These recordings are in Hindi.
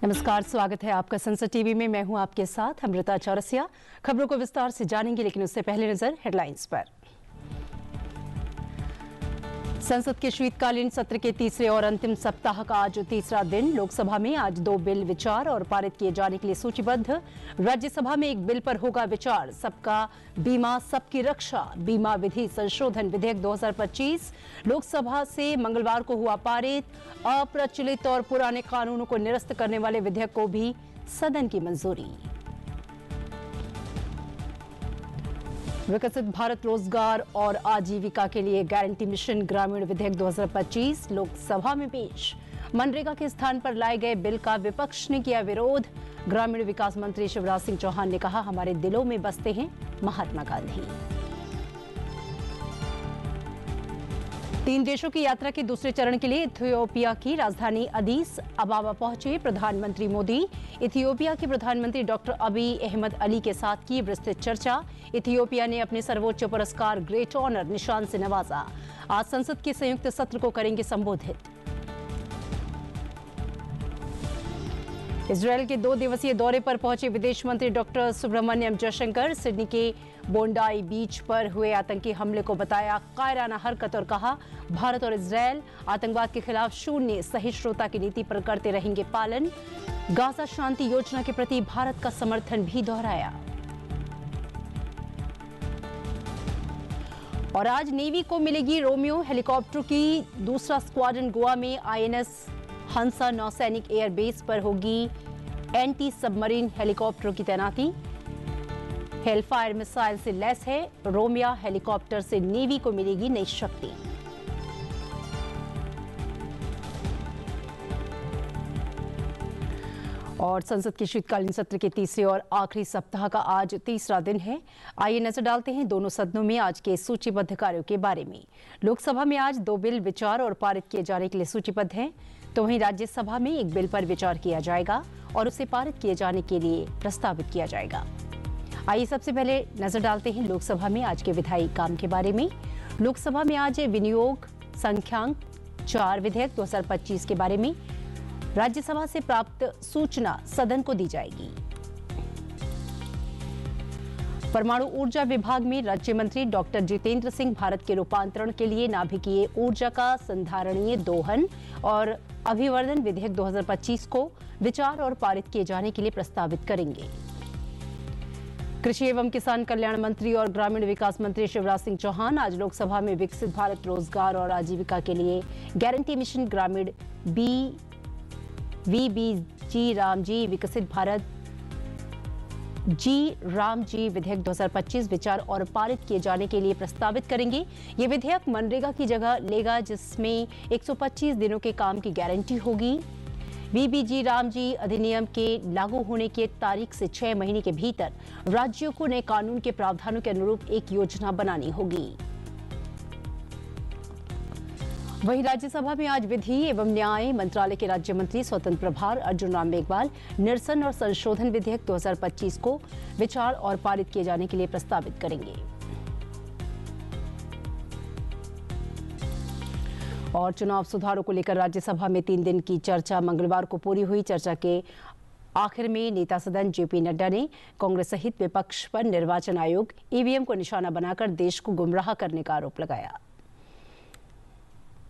नमस्कार, स्वागत है आपका संसद टीवी में। मैं हूं आपके साथ अमृता चौरसिया। खबरों को विस्तार से जानेंगे, लेकिन उससे पहले नजर हेडलाइंस पर। संसद के शीतकालीन सत्र के तीसरे और अंतिम सप्ताह का आज तीसरा दिन। लोकसभा में आज 2 बिल विचार और पारित किए जाने के लिए सूचीबद्ध। राज्यसभा में एक बिल पर होगा विचार, सबका बीमा सबकी रक्षा बीमा विधि संशोधन विधेयक 2025 लोकसभा से मंगलवार को हुआ पारित। अप्रचलित और पुराने कानूनों को निरस्त करने वाले विधेयक को भी सदन की मंजूरी। विकसित भारत रोजगार और आजीविका के लिए गारंटी मिशन ग्रामीण विधेयक 2025 लोकसभा में पेश। मनरेगा के स्थान पर लाए गए बिल का विपक्ष ने किया विरोध। ग्रामीण विकास मंत्री शिवराज सिंह चौहान ने कहा, हमारे दिलों में बसते हैं महात्मा गांधी। 3 देशों की यात्रा के दूसरे चरण के लिए इथियोपिया की राजधानी अदीस अबाबा पहुंचे प्रधानमंत्री मोदी। इथियोपिया के प्रधानमंत्री डॉक्टर अबी अहमद अली के साथ की विस्तृत चर्चा। इथियोपिया ने अपने सर्वोच्च पुरस्कार ग्रेट ऑनर निशान से नवाजा। आज संसद के संयुक्त सत्र को करेंगे संबोधित। इजरायल के 2 दिवसीय दौरे पर पहुंचे विदेश मंत्री डॉक्टर सुब्रमण्यम जयशंकर। सिडनी के बोंडाई बीच पर हुए आतंकी हमले को बताया कायराना हरकत और कहा, भारत और इजरायल आतंकवाद के खिलाफ शून्य सहिष्णुता की नीति पर करते रहेंगे पालन। गाजा शांति योजना के प्रति भारत का समर्थन भी दोहराया। और आज नेवी को मिलेगी रोमियो हेलीकॉप्टर की दूसरा स्क्वाड्रन। गोवा में आईएनएस हंसा नौसैनिक एयरबेस पर होगी एंटी सबमरीन हेलीकॉप्टर की तैनाती। हेलफायर मिसाइल से लैस है रोमियो हेलीकॉप्टर से नेवी को मिलेगी नई शक्ति। और संसद के शीतकालीन सत्र के तीसरे और आखिरी सप्ताह का आज तीसरा दिन है। आइए नजर डालते हैं दोनों सदनों में आज के सूचीबद्ध कार्यों के बारे में। लोकसभा में आज 2 बिल विचार और पारित किए जाने के लिए सूचीबद्ध हैं, तो वहीं राज्यसभा में एक बिल पर विचार किया जाएगा और उसे पारित किए जाने के लिए प्रस्तावित किया जाएगा। आइए सबसे पहले नजर डालते हैं लोकसभा में आज के विधायी काम के बारे में। लोकसभा में आज विनियोग संख्यांक 4 विधेयक 2025 के बारे में राज्यसभा से प्राप्त सूचना सदन को दी जाएगी। परमाणु ऊर्जा विभाग में राज्य मंत्री डॉक्टर जितेंद्र सिंह भारत के रूपांतरण के लिए नाभिकीय ऊर्जा का संधारणीय दोहन और अभिवर्धन विधेयक 2025 को विचार और पारित किए जाने के लिए प्रस्तावित करेंगे। कृषि एवं किसान कल्याण मंत्री और ग्रामीण विकास मंत्री शिवराज सिंह चौहान आज लोकसभा में विकसित भारत रोजगार और आजीविका के लिए गारंटी मिशन ग्रामीण VBG रामजी विकसित भारत जी रामजी विधेयक 2025 विचार और पारित किए जाने के लिए प्रस्तावित करेंगे। ये विधेयक मनरेगा की जगह लेगा, जिसमें 125 दिनों के काम की गारंटी होगी। VBG रामजी अधिनियम के लागू होने की तारीख से 6 महीने के भीतर राज्यों को नए कानून के प्रावधानों के अनुरूप एक योजना बनानी होगी। वहीं राज्यसभा में आज विधि एवं न्याय मंत्रालय के राज्य मंत्री स्वतंत्र प्रभार अर्जुन राम मेघवाल निरसन और संशोधन विधेयक 2025 को विचार और पारित किए जाने के लिए प्रस्तावित करेंगे। और चुनाव सुधारों को लेकर राज्यसभा में 3 दिन की चर्चा मंगलवार को पूरी हुई। चर्चा के आखिर में नेता सदन जेपी नड्डा ने कांग्रेस सहित विपक्ष पर निर्वाचन आयोग ईवीएम को निशाना बनाकर देश को गुमराह करने का आरोप लगाया।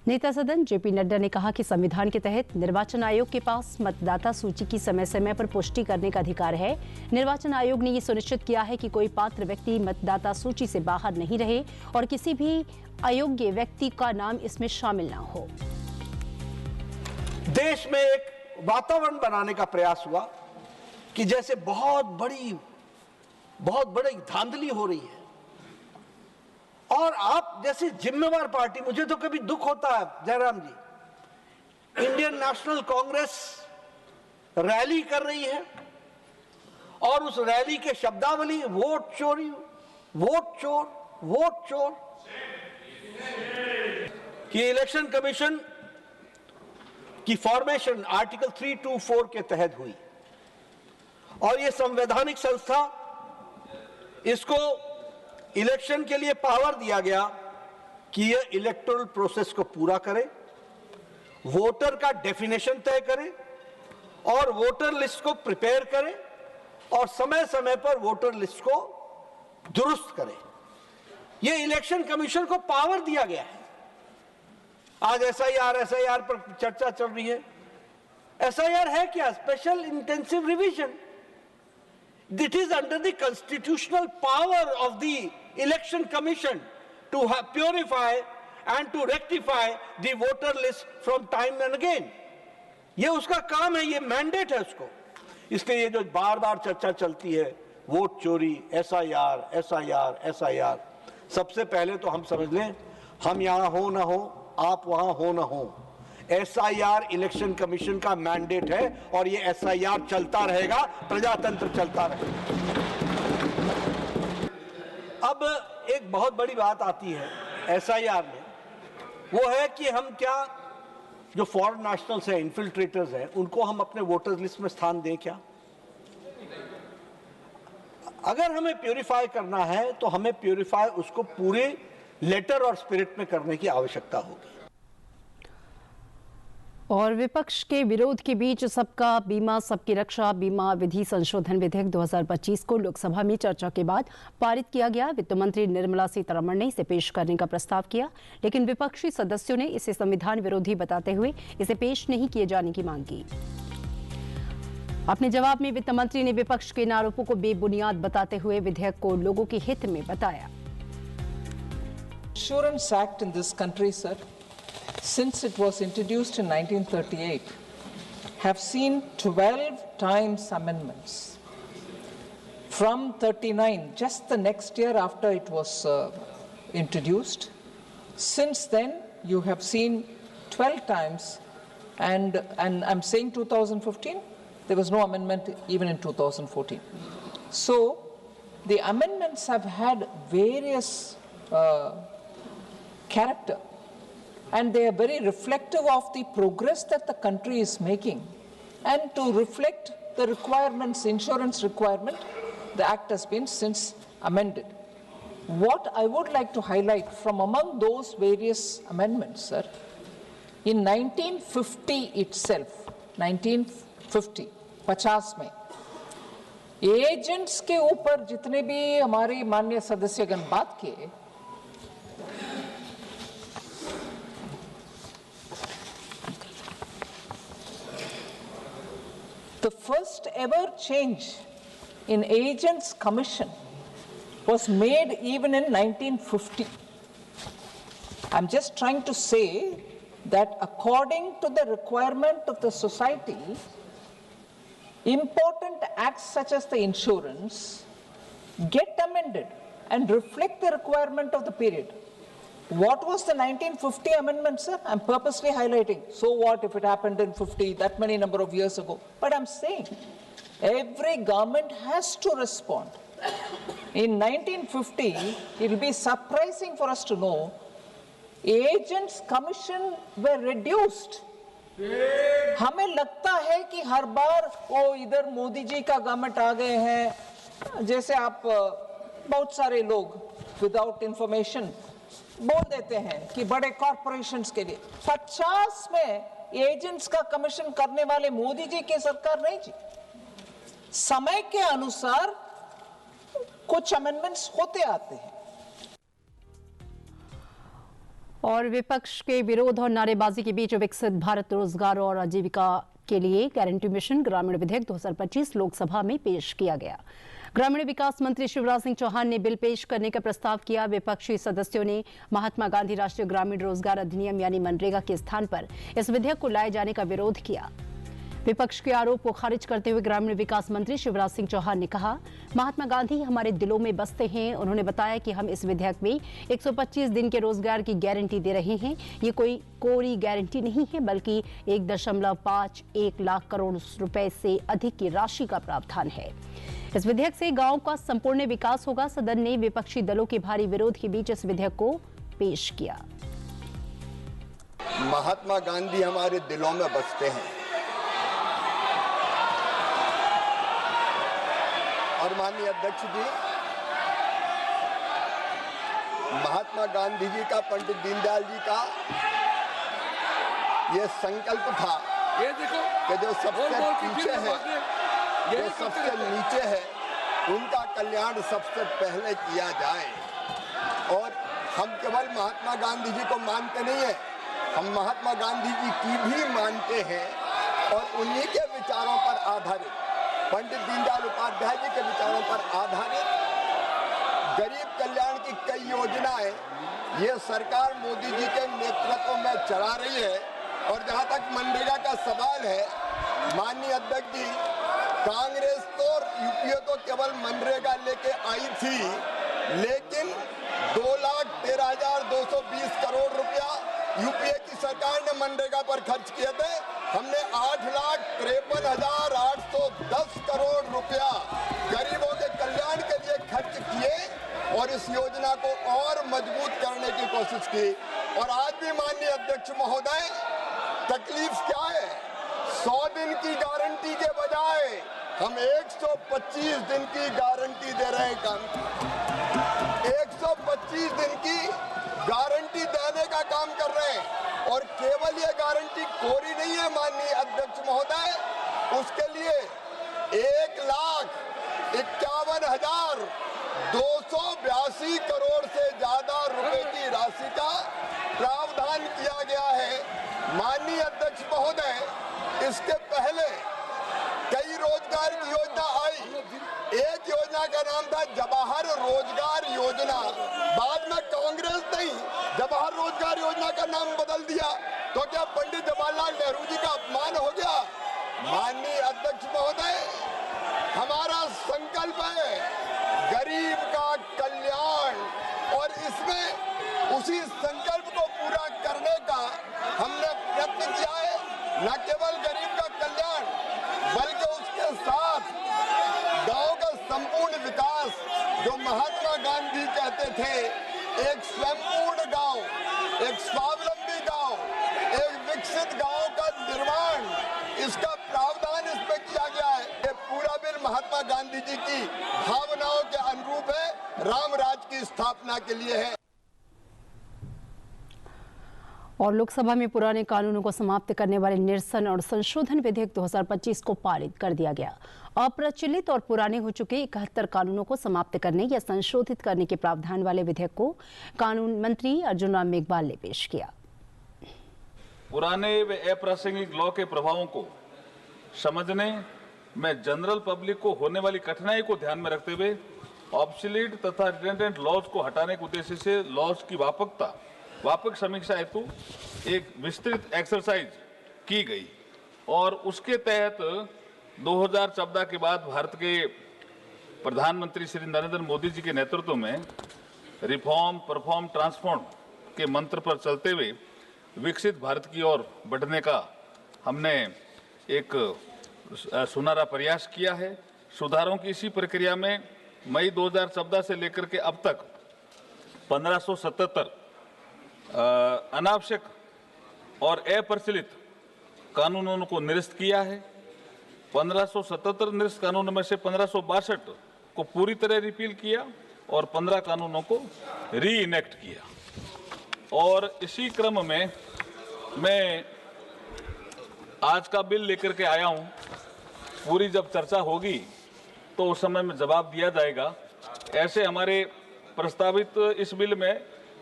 नेता सदन जेपी नड्डा ने कहा कि संविधान के तहत निर्वाचन आयोग के पास मतदाता सूची की समय समय पर पुष्टि करने का अधिकार है। निर्वाचन आयोग ने ये सुनिश्चित किया है कि कोई पात्र व्यक्ति मतदाता सूची से बाहर नहीं रहे और किसी भी अयोग्य व्यक्ति का नाम इसमें शामिल ना हो। देश में एक वातावरण बनाने का प्रयास हुआ कि जैसे बहुत बड़ी धांधली हो रही है, और आप जैसे जिम्मेवार पार्टी, मुझे तो कभी दुख होता है जयराम जी, इंडियन नेशनल कांग्रेस रैली कर रही है और उस रैली के शब्दावली वोट चोरी, वोट चोर, वोट चोर, कि इलेक्शन कमीशन की फॉर्मेशन आर्टिकल 324 के तहत हुई और ये संवैधानिक संस्था, इसको इलेक्शन के लिए पावर दिया गया कि यह इलेक्टोरल प्रोसेस को पूरा करे, वोटर का डेफिनेशन तय करे और वोटर लिस्ट को प्रिपेयर करे और समय समय पर वोटर लिस्ट को दुरुस्त करे। ये इलेक्शन कमीशन को पावर दिया गया है। आज एसआईआर पर चर्चा चल रही है। एसआईआर है क्या? Special intensive revision. It is under the constitutional power of the election commission to purify and to rectify the voter list from time and again. ये उसका काम है, ये मैंडेट है उसको। इसलिए ये जो बार बार चर्चा चलती है वोट चोरी, एसआईआर, सबसे पहले तो हम समझ लें, हम यहाँ हो ना हो, आप वहां हो ना हो, एसआईआर इलेक्शन कमीशन का मैंडेट है और ये एसआईआर चलता रहेगा, प्रजातंत्र चलता रहेगा। अब एक बहुत बड़ी बात आती है एसआईआर में, वो है कि हम क्या जो फॉरेन नेशनल्स हैं, इन्फिल्ट्रेटर्स हैं, उनको हम अपने वोटर्स लिस्ट में स्थान दें क्या? अगर हमें प्यूरिफाई करना है तो हमें प्यूरिफाई उसको पूरे लेटर और स्पिरिट में करने की आवश्यकता होगी। और विपक्ष के विरोध के बीच सबका बीमा सबकी रक्षा बीमा विधि संशोधन विधेयक 2025 को लोकसभा में चर्चा के बाद पारित किया गया। वित्त मंत्री निर्मला सीतारमण ने इसे पेश करने का प्रस्ताव किया, लेकिन विपक्षी सदस्यों ने इसे संविधान विरोधी बताते हुए इसे पेश नहीं किए जाने की मांग की। अपने जवाब में वित्त मंत्री ने विपक्ष के इन आरोपों को बेबुनियाद बताते हुए विधेयक को लोगों के हित में बताया। Insurance Act in this country, sir, since it was introduced in 1938, have seen 12 times amendments. From 39, just the next year after it was introduced, since then you have seen 12 times, and I'm saying 2015, there was no amendment even in 2014. So the amendments have had various character, and they are very reflective of the progress that the country is making, and to reflect the requirements, insurance requirement, the act has been since amended. What I would like to highlight from among those various amendments, sir, in 1950 itself, 1950, 50 में एजेंट्स के ऊपर जितने भी हमारे माननीय सदस्यगण बात किए, the first ever change in agents commission was made even in 1950. I'm just trying to say that according to the requirement of the society, important acts such as the insurance get amended and reflect the requirement of the period. What was the 1950 amendment, sir? I'm purposely highlighting. So what if it happened in 50, that many number of years ago? But I'm saying every government has to respond. In 1950, it will be surprising for us to know agents commission were reduced. हमें लगता है कि हर बार वो इधर मोदी जी का गवर्नमेंट आ गए हैं, जैसे आप बहुत सारे लोग विदाउट इंफॉर्मेशन बोल देते हैं कि बड़े कॉर्पोरेशंस के लिए 50 में एजेंट्स का कमीशन करने वाले मोदी जी की सरकार नहीं जी। समय के अनुसार कुछ अमेंडमेंट्स होते आते हैं। और विपक्ष के विरोध और नारेबाजी के बीच विकसित भारत रोजगार और आजीविका के लिए गारंटी मिशन ग्रामीण विधेयक 2025 लोकसभा में पेश किया गया। ग्रामीण विकास मंत्री शिवराज सिंह चौहान ने बिल पेश करने का प्रस्ताव किया। विपक्षी सदस्यों ने महात्मा गांधी राष्ट्रीय ग्रामीण रोजगार अधिनियम यानी मनरेगा के स्थान पर इस विधेयक को लाए जाने का विरोध किया। विपक्ष के आरोप को खारिज करते हुए ग्रामीण विकास मंत्री शिवराज सिंह चौहान ने कहा, महात्मा गांधी हमारे दिलों में बसते हैं। उन्होंने बताया कि हम इस विधेयक में 125 दिन के रोजगार की गारंटी दे रहे हैं। ये कोई कोरी गारंटी नहीं है, बल्कि 1.51 लाख करोड़ रुपए से अधिक की राशि का प्रावधान है। इस विधेयक से गांव का संपूर्ण विकास होगा। सदन ने विपक्षी दलों के भारी विरोध के बीच इस विधेयक को पेश किया। महात्मा गांधी हमारे दिलों में बसते हैं और माननीय अध्यक्ष जी, महात्मा गांधी जी का, पंडित दीनदयाल जी का यह संकल्प था कि जो सबसे पीछे है, जो सबसे नीचे है, उनका कल्याण सबसे पहले किया जाए। और हम केवल महात्मा गांधी जी को मानते नहीं है, हम महात्मा गांधी जी की भी मानते हैं और उन्हीं के विचारों पर आधारित, पंडित दीनदयाल उपाध्याय जी के विचारों पर आधारित गरीब कल्याण की कई योजनाएं ये सरकार मोदी जी के नेतृत्व में चला रही है। और जहां तक मनरेगा का सवाल है, माननीय अध्यक्ष जी, कांग्रेस तो यूपीए तो केवल मनरेगा लेके आई थी, लेकिन 2,13,220 करोड़ रुपया यूपीए की सरकार ने मनरेगा पर खर्च किए थे। हमने 8,53,810 करोड़ रुपया गरीबों के कल्याण के लिए खर्च किए और इस योजना को और मजबूत करने की कोशिश की। और आज भी माननीय अध्यक्ष महोदय, तकलीफ क्या है? 100 दिन की गारंटी के बजाय हम 125 दिन की गारंटी दे रहे हैं। 125 दिन की गारंटी देने का काम कर रहे हैं। और केवल ये गारंटी कोरी नहीं है माननीय अध्यक्ष महोदय, उसके लिए 1,51,282 करोड़ से ज्यादा रुपए की राशि का प्रावधान किया गया है। माननीय अध्यक्ष महोदय, इसके पहले कई रोजगार की योजना आई। एक योजना का नाम था जवाहर रोजगार योजना, बाद में कांग्रेस ने जवाहर रोजगार योजना का नाम बदल दिया। तो क्या पंडित जवाहरलाल नेहरू जी का अपमान हो गया? माननीय अध्यक्ष महोदय, हमारा संकल्प है गरीब का कल्याण, और इसमें उसी संकल्प को पूरा करने का हमने प्रयत्न किया है। न केवल गरीब का कल्याण, बल्कि उसके साथ गांव का संपूर्ण विकास, जो महात्मा गांधी कहते थे, एक स्वयंपूर्ण गांव, एक स्वावलंबी गांव, एक विकसित गांव का निर्माण, इसका प्रावधान इसमें किया गया है। ये पूरा बिल महात्मा गांधी जी की भावनाओं के अनुरूप है, राम राज की स्थापना के लिए है। और लोकसभा में पुराने कानूनों को समाप्त करने वाले निरसन और संशोधन विधेयक 2025 को पारित कर दिया गया। अप्रचलित और पुराने हो चुके 71 कानूनों को समाप्त करने या संशोधित करने के प्रावधान वाले विधेयक को कानून मंत्री अर्जुन राम मेघवाल ने पेश किया। पुराने व अप्रासंगिक लॉ के प्रभावों को समझने में जनरल पब्लिक को होने वाली कठिनाई को ध्यान में रखते हुए ऑब्सोलीट तथा रिडंडेंट लॉज को हटाने के उद्देश्य से लॉज की व्यापक समीक्षा हेतु एक विस्तृत एक्सरसाइज की गई और उसके तहत 2014 के बाद भारत के प्रधानमंत्री श्री नरेंद्र मोदी जी के नेतृत्व में रिफॉर्म, परफॉर्म, ट्रांसफॉर्म के मंत्र पर चलते हुए विकसित भारत की ओर बढ़ने का हमने एक सुनहरा प्रयास किया है। सुधारों की इसी प्रक्रिया में मई 2014 से लेकर के अब तक 1577 अनावश्यक और अप्रचलित कानूनों को निरस्त किया है। 1577 निरस्त कानूनों में से 1562 को पूरी तरह रिपील किया और 15 कानूनों को री इनेक्ट किया। और इसी क्रम में मैं आज का बिल लेकर के आया हूं। पूरी जब चर्चा होगी तो उस समय में जवाब दिया जाएगा। ऐसे हमारे प्रस्तावित इस बिल में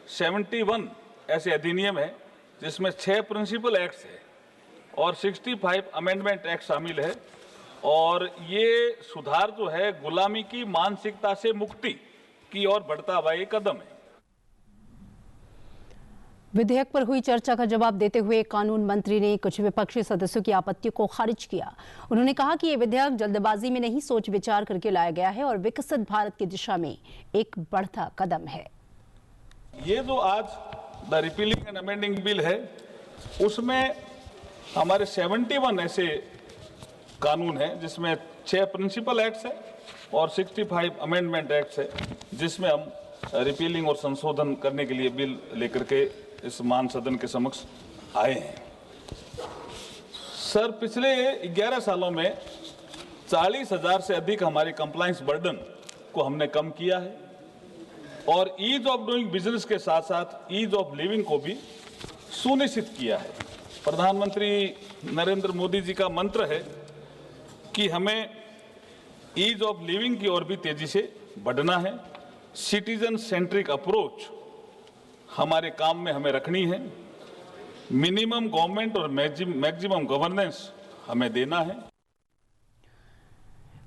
71 ऐसे अधिनियम है जिसमें 6 प्रिंसिपल एक्ट्स है और 65 अमेंडमेंट एक्ट शामिल है। और ये सुधार जो है गुलामी की मानसिकता से मुक्ति की ओर बढ़ता हुआ एक कदम है। विधेयक पर हुई चर्चा का जवाब देते हुए कानून मंत्री ने कुछ विपक्षी सदस्यों की आपत्तियों को खारिज किया। उन्होंने कहा कि ये विधेयक जल्दबाजी में नहीं, सोच विचार करके लाया गया है और विकसित भारत की दिशा में एक बढ़ता कदम है। ये जो आज the repealing and amending bill है उसमें हमारे 71 ऐसे कानून हैं जिसमें 6 प्रिंसिपल एक्ट्स है और 65 अमेंडमेंट एक्ट्स है जिसमें हम रिपीलिंग और संशोधन करने के लिए बिल लेकर के इस मान सदन के समक्ष आए हैं। सर, पिछले 11 सालों में 40,000 से अधिक हमारे कंप्लायंस बर्डन को हमने कम किया है और ईज ऑफ डूइंग बिजनेस के साथ साथ ईज ऑफ लिविंग को भी सुनिश्चित किया है। प्रधानमंत्री नरेंद्र मोदी जी का मंत्र है कि हमें ईज ऑफ लिविंग की ओर भी तेजी से बढ़ना है। सिटीजन सेंट्रिक अप्रोच हमारे काम में हमें रखनी है। मिनिमम गवर्नमेंट और मैक्सिमम गवर्नेंस हमें देना है।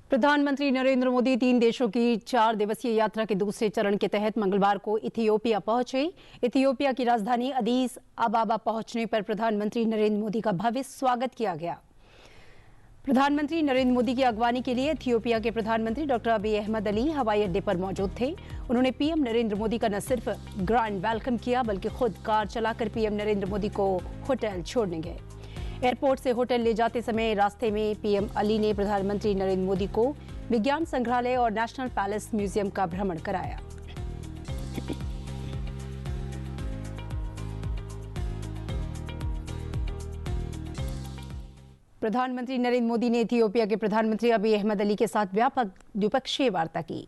प्रधानमंत्री नरेंद्र मोदी 3 देशों की 4 दिवसीय यात्रा के दूसरे चरण के तहत मंगलवार को इथियोपिया पहुंचे। इथियोपिया की राजधानी अदीस अबाबा पहुंचने पर प्रधानमंत्री नरेंद्र मोदी का भव्य स्वागत किया गया। प्रधानमंत्री नरेंद्र मोदी की अगवानी के लिए इथियोपिया के प्रधानमंत्री डॉक्टर अबी अहमद अली हवाई अड्डे पर मौजूद थे। उन्होंने पीएम नरेंद्र मोदी का न सिर्फ ग्रैंड वेलकम किया बल्कि खुद कार चलाकर पीएम नरेंद्र मोदी को होटल छोड़ने गए। एयरपोर्ट से होटल ले जाते समय रास्ते में पीएम अली ने प्रधानमंत्री नरेंद्र मोदी को विज्ञान संग्रहालय और नेशनल पैलेस म्यूजियम का भ्रमण कराया। प्रधानमंत्री नरेंद्र मोदी ने इथियोपिया के प्रधानमंत्री अबी अहमद अली के साथ व्यापक द्विपक्षीय वार्ता की।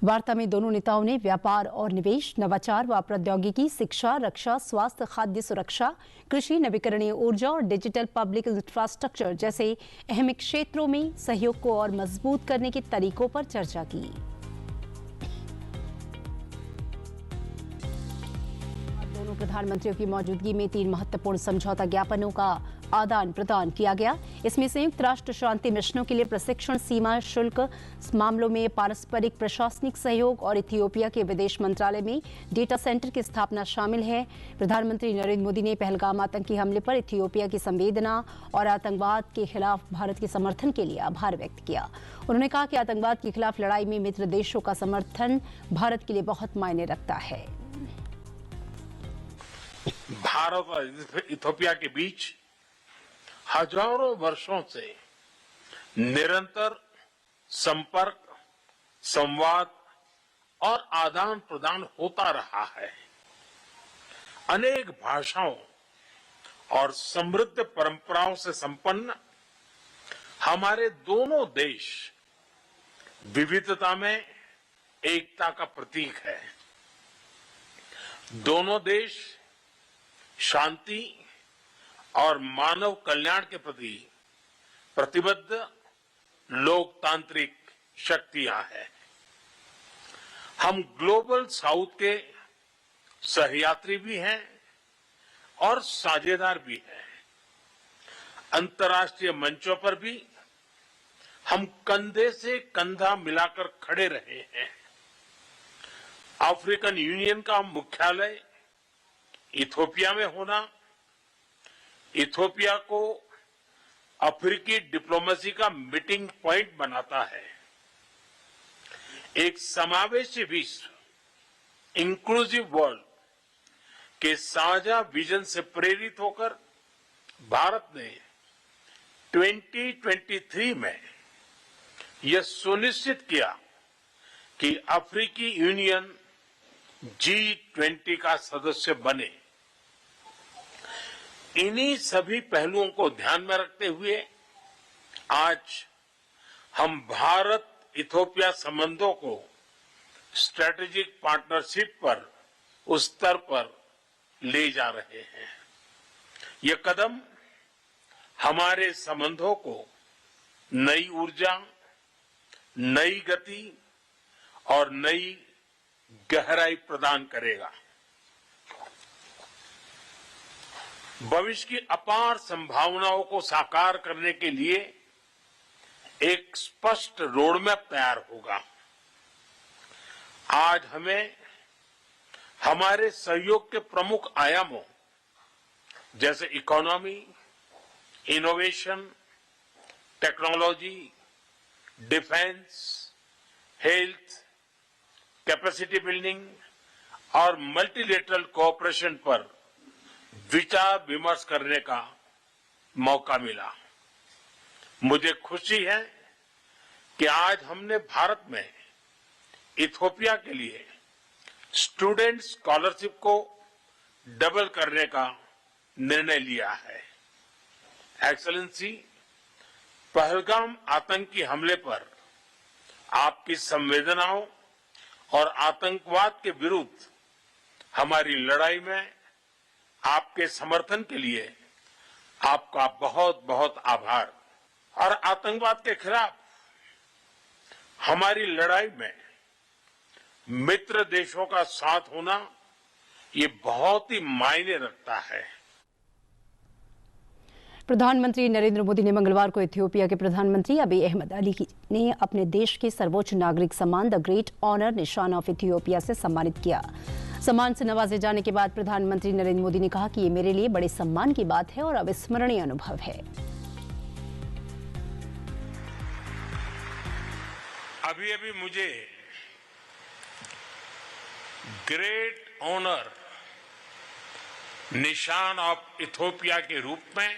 वार्ता में दोनों नेताओं ने व्यापार और निवेश, नवाचार व प्रौद्योगिकी, शिक्षा, रक्षा, स्वास्थ्य, खाद्य सुरक्षा, कृषि, नवीकरणीय ऊर्जा और डिजिटल पब्लिक इंफ्रास्ट्रक्चर जैसे अहम क्षेत्रों में सहयोग को और मजबूत करने के तरीकों पर चर्चा की। दोनों प्रधानमंत्रियों की मौजूदगी में 3 महत्वपूर्ण समझौता ज्ञापनों का आदान प्रदान किया गया। इसमें संयुक्त राष्ट्र शांति मिशनों के लिए प्रशिक्षण, सीमा शुल्क मामलों में पारस्परिक प्रशासनिक सहयोग और इथियोपिया के विदेश मंत्रालय में डेटा सेंटर की स्थापना शामिल है। प्रधानमंत्री नरेंद्र मोदी ने पहलगाम आतंकी हमले पर इथियोपिया की संवेदना और आतंकवाद के खिलाफ भारत के समर्थन के लिए आभार व्यक्त किया। उन्होंने कहा कि आतंकवाद के खिलाफ लड़ाई में मित्र देशों का समर्थन भारत के लिए बहुत मायने रखता है। भारत और इथियोपिया के बीच हजारों वर्षों से निरंतर संपर्क, संवाद और आदान प्रदान होता रहा है। अनेक भाषाओं और समृद्ध परंपराओं से संपन्न हमारे दोनों देश विविधता में एकता का प्रतीक है। दोनों देश शांति और मानव कल्याण के प्रति प्रतिबद्ध लोकतांत्रिक शक्तियां हैं। हम ग्लोबल साउथ के सहयात्री भी हैं और साझेदार भी हैं। अंतर्राष्ट्रीय मंचों पर भी हम कंधे से कंधा मिलाकर खड़े रहे हैं। अफ्रीकन यूनियन का मुख्यालय इथियोपिया में होना इथियोपिया को अफ्रीकी डिप्लोमेसी का मीटिंग पॉइंट बनाता है। एक समावेशी विश्व, इंक्लूसिव वर्ल्ड के साझा विजन से प्रेरित होकर भारत ने 2023 में यह सुनिश्चित किया कि अफ्रीकी यूनियन G20 का सदस्य बने। इन्हीं सभी पहलुओं को ध्यान में रखते हुए आज हम भारत इथियोपिया संबंधों को स्ट्रेटेजिक पार्टनरशिप पर उस स्तर पर ले जा रहे हैं। ये कदम हमारे संबंधों को नई ऊर्जा, नई गति और नई गहराई प्रदान करेगा। भविष्य की अपार संभावनाओं को साकार करने के लिए एक स्पष्ट रोडमैप तैयार होगा। आज हमें हमारे सहयोग के प्रमुख आयामों जैसे economy, innovation, technology, defence, health, capacity building और मल्टीलेटरल कोऑपरेशन पर विचार विमर्श करने का मौका मिला। मुझे खुशी है कि आज हमने भारत में इथियोपिया के लिए स्टूडेंट स्कॉलरशिप को डबल करने का निर्णय लिया है। एक्सेलेंसी, पहलगाम आतंकी हमले पर आपकी संवेदनाओं और आतंकवाद के विरुद्ध हमारी लड़ाई में आपके समर्थन के लिए आपका बहुत बहुत आभार। और आतंकवाद के खिलाफ हमारी लड़ाई में मित्र देशों का साथ होना ये बहुत ही मायने रखता है। प्रधानमंत्री नरेंद्र मोदी ने मंगलवार को इथियोपिया के प्रधानमंत्री अबी अहमद अली ने अपने देश के सर्वोच्च नागरिक सम्मान द ग्रेट ऑनर निशान ऑफ इथियोपिया से सम्मानित किया। सम्मान से नवाजे जाने के बाद प्रधानमंत्री नरेंद्र मोदी ने कहा कि ये मेरे लिए बड़े सम्मान की बात है और अविस्मरणीय अनुभव है। अभी अभी मुझे ग्रेट ऑनर निशान ऑफ इथियोपिया के रूप में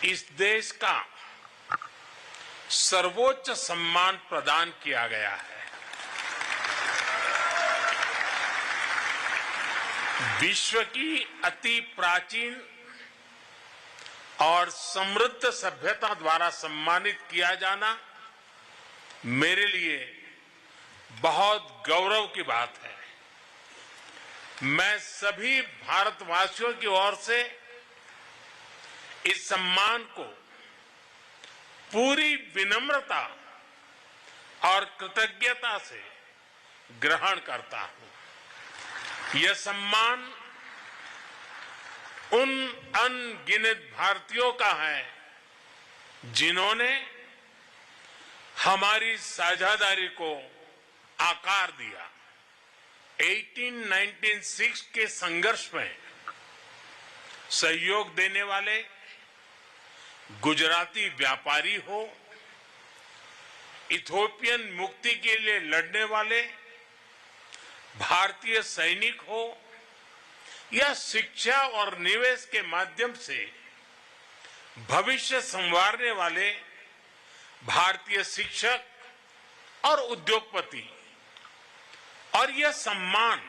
इस देश का सर्वोच्च सम्मान प्रदान किया गया है। विश्व की अति प्राचीन और समृद्ध सभ्यता द्वारा सम्मानित किया जाना मेरे लिए बहुत गौरव की बात है। मैं सभी भारतवासियों की ओर से इस सम्मान को पूरी विनम्रता और कृतज्ञता से ग्रहण करता हूं। यह सम्मान उन अनगिनत भारतीयों का है जिन्होंने हमारी साझेदारी को आकार दिया। 1896 के संघर्ष में सहयोग देने वाले गुजराती व्यापारी हो, इथियोपियन मुक्ति के लिए लड़ने वाले भारतीय सैनिक हो या शिक्षा और निवेश के माध्यम से भविष्य संवारने वाले भारतीय शिक्षक और उद्योगपति, और यह सम्मान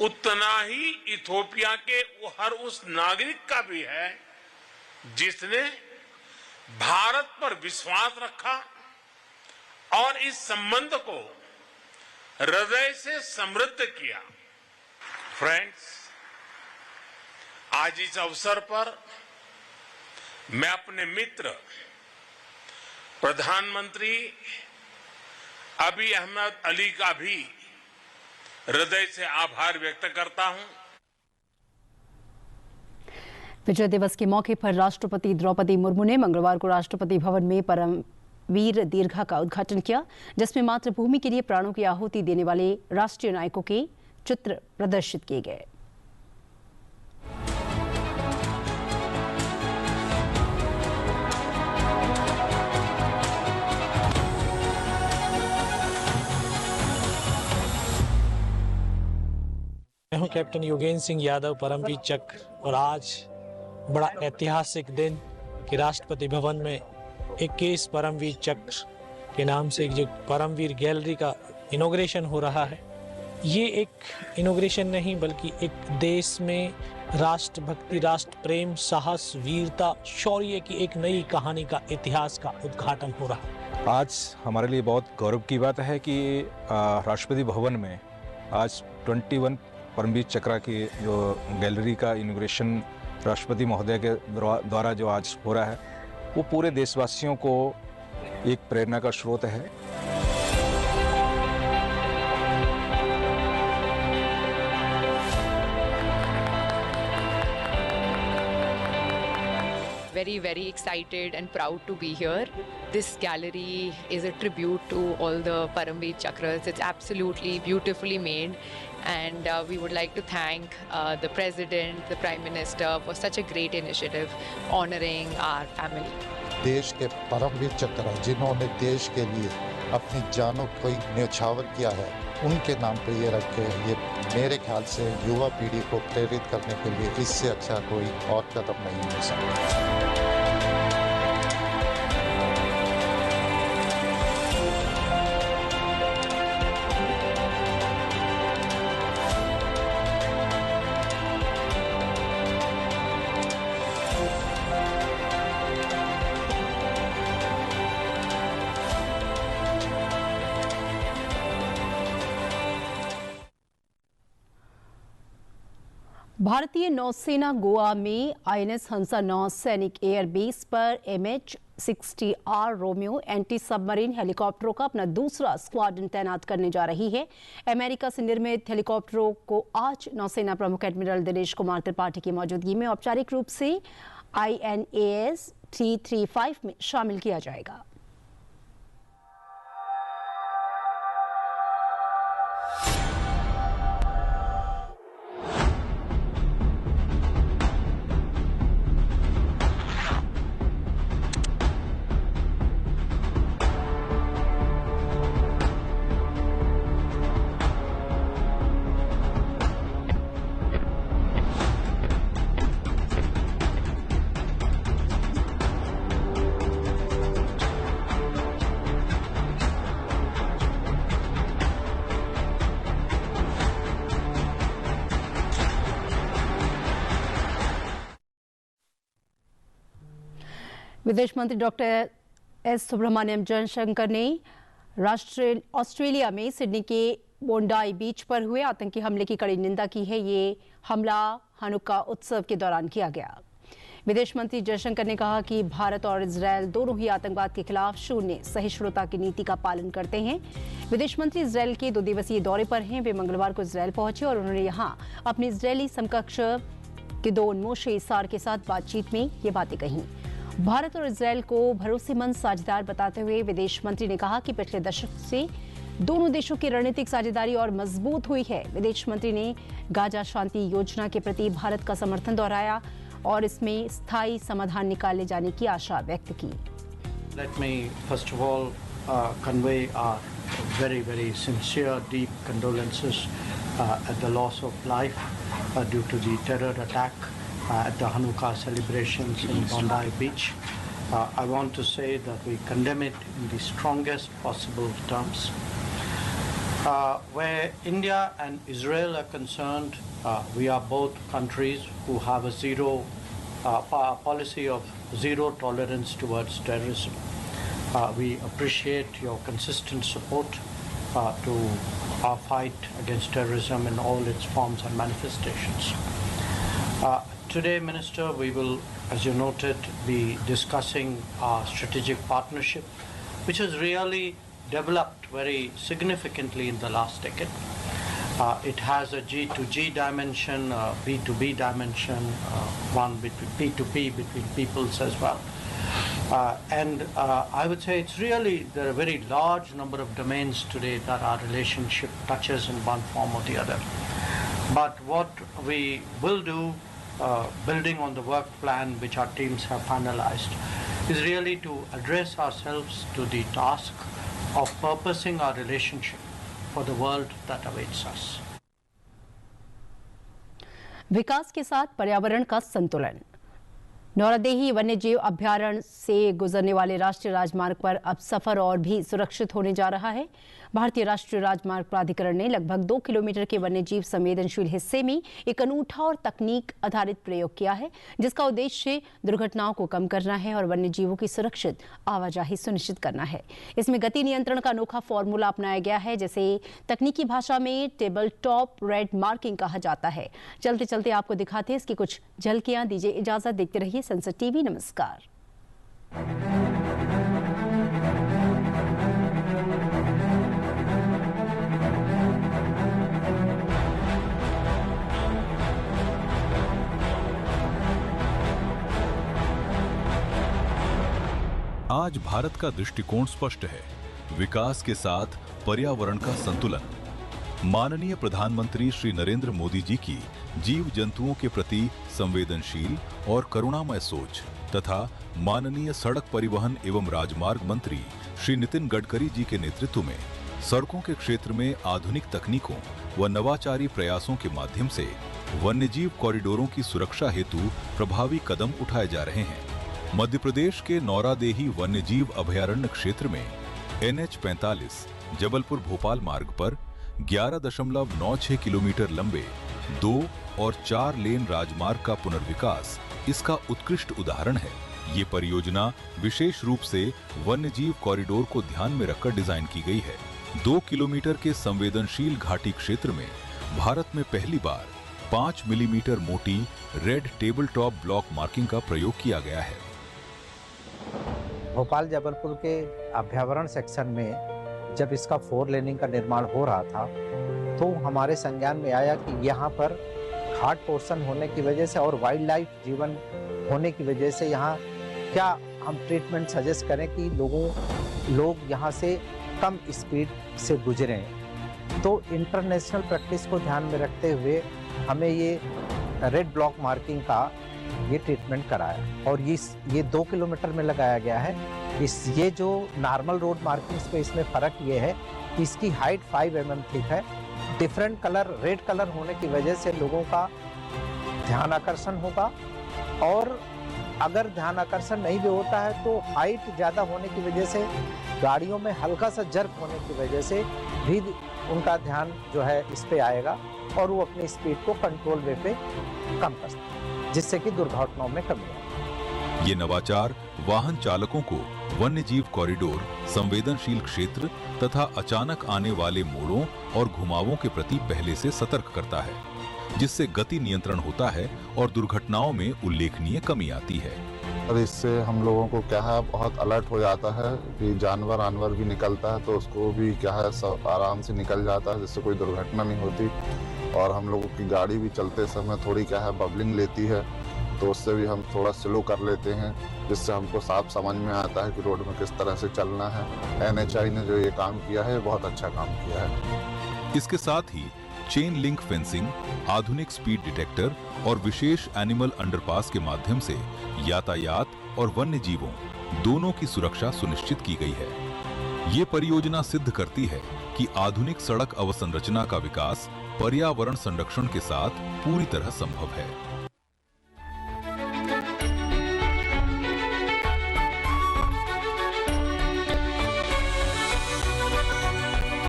उतना ही इथियोपिया के हर उस नागरिक का भी है जिसने भारत पर विश्वास रखा और इस संबंध को हृदय से समृद्ध किया। फ्रेंड्स, आज इस अवसर पर मैं अपने मित्र प्रधानमंत्री अबी अहमद अली का भी हृदय से आभार व्यक्त करता हूं। विजय दिवस के मौके पर राष्ट्रपति द्रौपदी मुर्मू ने मंगलवार को राष्ट्रपति भवन में परमवीर दीर्घा का उद्घाटन किया, जिसमें मातृभूमि के लिए प्राणों की आहुति देने वाले राष्ट्रीय नायकों के चित्र प्रदर्शित किए गए। मैं हूं कैप्टन योगेंद्र सिंह यादव, परमवीर चक्र, और आज बड़ा ऐतिहासिक दिन कि राष्ट्रपति भवन में 21 परमवीर चक्र के नाम से जो परमवीर गैलरी का इनॉग्रेशन हो रहा है। ये एक इनॉग्रेशन नहीं बल्कि एक देश में राष्ट्रभक्ति, राष्ट्र प्रेम, साहस, वीरता, शौर्य की एक नई कहानी का, इतिहास का उद्घाटन हो रहा है। आज हमारे लिए बहुत गौरव की बात है कि राष्ट्रपति भवन में आज 21 परमवीर चक्र की जो गैलरी का इनॉग्रेशन राष्ट्रपति महोदय के द्वारा जो आज हो रहा है, वो पूरे देशवासियों को एक प्रेरणा का स्रोत है। Very excited and proud to be here. This gallery is a tribute to all the Paramveer Chakras. It's absolutely beautifully made, and we would like to thank the President, the Prime Minister for such a great initiative honoring our family. देश के परमवीर चक्र जिन्होंने देश के लिए अपनी जानों को न्यौछावर किया है, उनके नाम पे ये रखे। ये मेरे ख्याल से युवा पीढ़ी को प्रेरित करने के लिए इससे अच्छा कोई और कदम नहीं हो सकता। भारतीय नौसेना गोवा में INS हंसा नौसैनिक एयरबेस पर MH-60R रोमियो एंटी सबमरीन हेलीकॉप्टरों का अपना दूसरा स्क्वाड्रन तैनात करने जा रही है। अमेरिका से निर्मित हेलीकॉप्टरों को आज नौसेना प्रमुख एडमिरल दिनेश कुमार त्रिपाठी की मौजूदगी में औपचारिक रूप से INAS 335 में शामिल किया जाएगा। विदेश मंत्री डॉक्टर एस सुब्रमण्यम जयशंकर ने ऑस्ट्रेलिया में सिडनी के बोंडाई बीच पर हुए आतंकी हमले की कड़ी निंदा की है। ये हमला हनुक्का उत्सव के दौरान किया गया। विदेश मंत्री जयशंकर ने कहा कि भारत और इजरायल दोनों ही आतंकवाद के खिलाफ शून्य सहिष्णुता की नीति का पालन करते हैं। विदेश मंत्री इजरायल के 2 दिवसीय दौरे पर हैं। वे मंगलवार को इजरायल पहुंचे और उन्होंने यहां अपने इजरायली समकक्ष गिदोन मोशे सार के साथ बातचीत में ये बातें कहीं। भारत और इजरायल को भरोसेमंद साझेदार बताते हुए विदेश मंत्री ने कहा कि पिछले दशक से दोनों देशों की रणनीतिक साझेदारी और मजबूत हुई है। विदेश मंत्री ने गाजा शांति योजना के प्रति भारत का समर्थन दोहराया और इसमें स्थायी समाधान निकाले जाने की आशा व्यक्त की। Let me first of all convey our very sincere, deep condolences at the loss of life due to the terror attack at the Hanukkah celebrations in Bondi Beach. I want to say that we condemn it in the strongest possible terms. Where India and Israel are concerned, we are both countries who have a policy of zero tolerance towards terrorism. We appreciate your consistent support to our fight against terrorism in all its forms and manifestations. Today, Minister, we will, as you noted, be discussing our strategic partnership, which has really developed very significantly in the last decade. It has a G2G dimension, a B2B dimension, one between P2P between peoples as well. And I would say it's really, there are a very large number of domains today that our relationship touches in one form or the other. But what we will do, building on the work plan which our teams have finalized, is really to address ourselves to the task of purposing our relationship for the world that awaits us. विकास के साथ पर्यावरण का संतुलन। नौरादेही वन्यजीव अभयारण्य से गुजरने वाले राष्ट्रीय राजमार्ग पर अब सफर और भी सुरक्षित होने जा रहा है। भारतीय राष्ट्रीय राजमार्ग प्राधिकरण ने लगभग 2 किलोमीटर के वन्यजीव संवेदनशील हिस्से में एक अनूठा और तकनीक आधारित प्रयोग किया है, जिसका उद्देश्य दुर्घटनाओं को कम करना है और वन्यजीवों की सुरक्षित आवाजाही सुनिश्चित करना है। इसमें गति नियंत्रण का अनोखा फॉर्मूला अपनाया गया है, जैसे तकनीकी भाषा में टेबल टॉप रेड मार्किंग कहा जाता है। चलते चलते आपको दिखाते हैं इसकी कुछ झलकियां। दीजिए इजाजत, देखते रहिए संसद टीवी। नमस्कार। आज भारत का दृष्टिकोण स्पष्ट है, विकास के साथ पर्यावरण का संतुलन। माननीय प्रधानमंत्री श्री नरेंद्र मोदी जी की जीव जंतुओं के प्रति संवेदनशील और करुणामय सोच तथा माननीय सड़क परिवहन एवं राजमार्ग मंत्री श्री नितिन गडकरी जी के नेतृत्व में सड़कों के क्षेत्र में आधुनिक तकनीकों व नवाचारी प्रयासों के माध्यम से वन्यजीव कॉरिडोरों की सुरक्षा हेतु प्रभावी कदम उठाए जा रहे हैं। मध्य प्रदेश के नौरादेही वन्यजीव अभयारण्य क्षेत्र में NH-45 जबलपुर भोपाल मार्ग पर 11.96 किलोमीटर लंबे 2 और 4 लेन राजमार्ग का पुनर्विकास इसका उत्कृष्ट उदाहरण है। ये परियोजना विशेष रूप से वन्यजीव कॉरिडोर को ध्यान में रखकर डिजाइन की गई है। 2 किलोमीटर के संवेदनशील घाटी क्षेत्र में भारत में पहली बार 5 मिलीमीटर मोटी red table top block marking का प्रयोग किया गया है। भोपाल जबलपुर के अभ्यावरण सेक्शन में जब इसका 4 लेनिंग का निर्माण हो रहा था तो हमारे संज्ञान में आया कि यहाँ पर घाट पोर्शन होने की वजह से और वाइल्ड लाइफ जीवन होने की वजह से यहाँ क्या हम ट्रीटमेंट सजेस्ट करें कि लोग यहाँ से कम स्पीड से गुजरें। तो इंटरनेशनल प्रैक्टिस को ध्यान में रखते हुए हमें ये रेड ब्लॉक मार्किंग का ये ट्रीटमेंट कराया और ये 2 किलोमीटर में लगाया गया है। ये जो नॉर्मल रोड मार्किंग्स पे इसमें फ़र्क ये है कि इसकी हाइट 5 mm थिक है। डिफरेंट कलर रेड कलर होने की वजह से लोगों का ध्यान आकर्षण होगा और अगर ध्यान आकर्षण नहीं भी होता है तो हाइट ज़्यादा होने की वजह से गाड़ियों में हल्का सा जर्क होने की वजह से भी उनका ध्यान जो है इस पे आएगा और वो अपनी स्पीड को कंट्रोल वे पे कम कर सकते हैं, जिससे कि दुर्घटनाओं में कमी आए। ये नवाचार वाहन चालकों को वन्य जीव कॉरिडोर, संवेदनशील क्षेत्र तथा अचानक आने वाले मोड़ों और घुमावों के प्रति पहले से सतर्क करता है, जिससे गति नियंत्रण होता है और दुर्घटनाओं में उल्लेखनीय कमी आती है। और इससे हम लोगों को क्या है बहुत अलर्ट हो जाता है कि जानवर भी निकलता है तो उसको भी क्या है सब आराम से निकल जाता है, जिससे कोई दुर्घटना नहीं होती। और हम लोगों की गाड़ी भी चलते समय थोड़ी क्या है बबलिंग लेती है तो उससे भी हम थोड़ा स्लो कर लेते हैं, जिससे हमको साफ समझ में आता है कि रोड में किस तरह से चलना है। NHAI ने जो ये काम किया है बहुत अच्छा काम किया है। इसके साथ ही चेन लिंक फेंसिंग, आधुनिक स्पीड डिटेक्टर और विशेष एनिमल अंडरपास के माध्यम से यातायात और वन्य जीवों दोनों की सुरक्षा सुनिश्चित की गई है। ये परियोजना सिद्ध करती है कि आधुनिक सड़क अवसंरचना का विकास पर्यावरण संरक्षण के साथ पूरी तरह संभव है।